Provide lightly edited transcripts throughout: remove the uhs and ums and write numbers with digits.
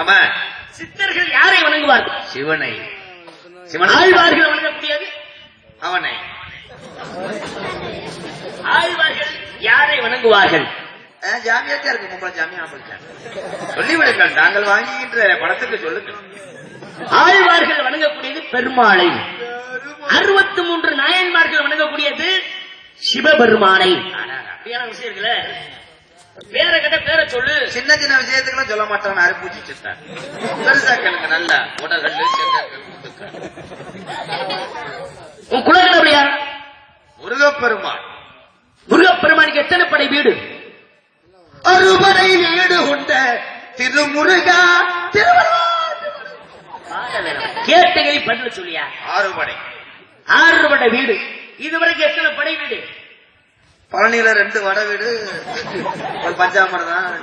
ஆமா, சித்தர்கள் யாரை வணங்குவார்கள்? சிவனை. ஆழ்வார்கள் வணங்கக்கூடியது அவனை. ஆழ்வார்கள் யாரை வணங்குவார்கள்? ஜாமியாத்தா இருக்கு, மும்பை ஜாமியா சொல்லிவிடுங்கள். நாங்கள் வாங்குகின்ற படத்துக்கு சொல்லுங்க. ஆழ்வார்கள் வணங்கக்கூடியது பெருமாளை. 63 நாயன்மார்கள் வணங்கக்கூடியது சிவபெருமானை. அப்படியான விஷயம் இருக்குல்ல, பேரை கட்ட பேரை சொல்லு. சின்ன சின்ன விஷயத்துக்கெல்லாம் சொல்ல மாட்டான். அறுப்பூச்சி சித்தார் பெருசா கேளுங்க. நல்ல உடல் உன் குலதெய்வம் யார்? முருகப்பெருமான். முருகப்பெருமானுக்கு எத்தனை படை வீடு? அறுபடை வீடு கொண்ட திருமுருகா கேட்டகை பண்ண சொல்லியா? 6 படை. 6 படை வீடு. இதுவரைக்கும் எத்தனை படை வீடு? பழனியில 2 வடை வீடு, ஒரு பஞ்சாமரம் தான்.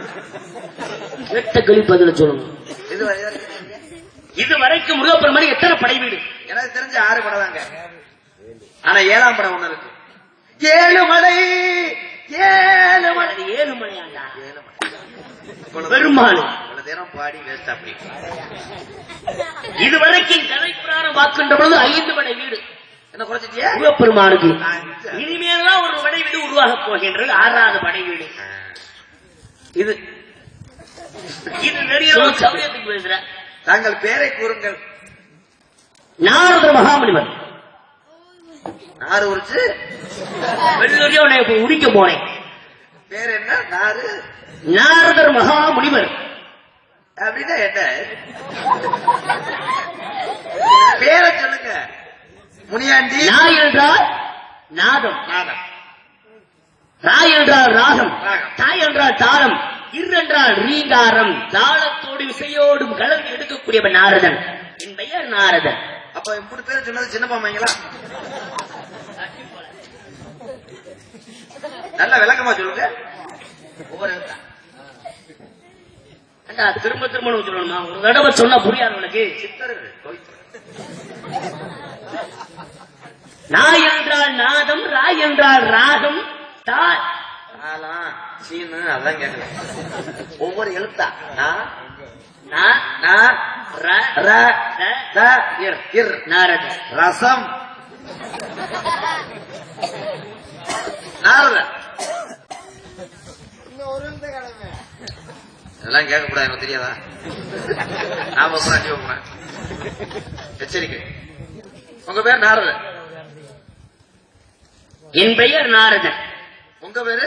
கேட்ட கழிப்பதுல சொல்லணும். இதுவரைக்கும் முருகப்பெருமானுக்கு எத்தனை படை வீடு? எனக்கு தெரிஞ்ச 6 படை தாங்க. ஆனா 7ஆம் படம் ஒண்ணு இருக்கு. 7 மலை. 7 மலை. 7 மலையாண்டா? பெருமாள் நேரம் பாடி வேஸ்ட். அப்படி இதுவரைக்கும் கதை புராணம் பார்க்கின்ற பொழுது 5 படை வீடு. என்ன குறைச்சிட்டியா? முருகப்பெருமானுக்கு இனிமேல்தான் ஒரு படை வீடு உருவாக போகின்றது. 6வது படை வீடு. இது நிறைய சௌரியத்துக்கு பேசுற. தாங்கள் பேரை கூறுங்கள். நாரதர் மகாமுனிவர். நாறு உரிச்சு வெள்ளூரியா உன்னை உரிக்க போனேன். பேர் என்ன? நாறு. நாரதர் மகாமுனிவர் அப்படின்னா என்ன? பேரை சொல்லுங்க. முனியாண்டி. நாய் என்றால் நாதம், நாதம். ராய் என்றால் ராகம், ராகம். தாய் என்றால் தாளம், என்றால் ரீங்காரம். தாளத்தோடு இசையோடும் கலந்து எடுக்கக்கூடியவன் நாரதன். என் பெயர் நாரதன். அப்ப 3 பேர் சொன்னது சின்ன பாமைங்களா? நல்ல விளக்கமா சொல்லுங்க. திரும்ப திரும்ப சொல்லணுமா? ஒரு தடவை சொன்னா புரியாது உனக்கு. சித்தர்கள் நாய் என்றால் நாதம், ராய் என்றால் ராகம், சீனு அதான் கேட்கல. ஒவ்வொரு எழுத்தா நாரத ரசம் நாரத இதெல்லாம் கேட்கக்கூடாது. எனக்கு தெரியாதா? நாம போறேன். எச்சரிக்கை. உங்க பேர் நாரதன். என் பெயர் நாரதன். உங்க பேரு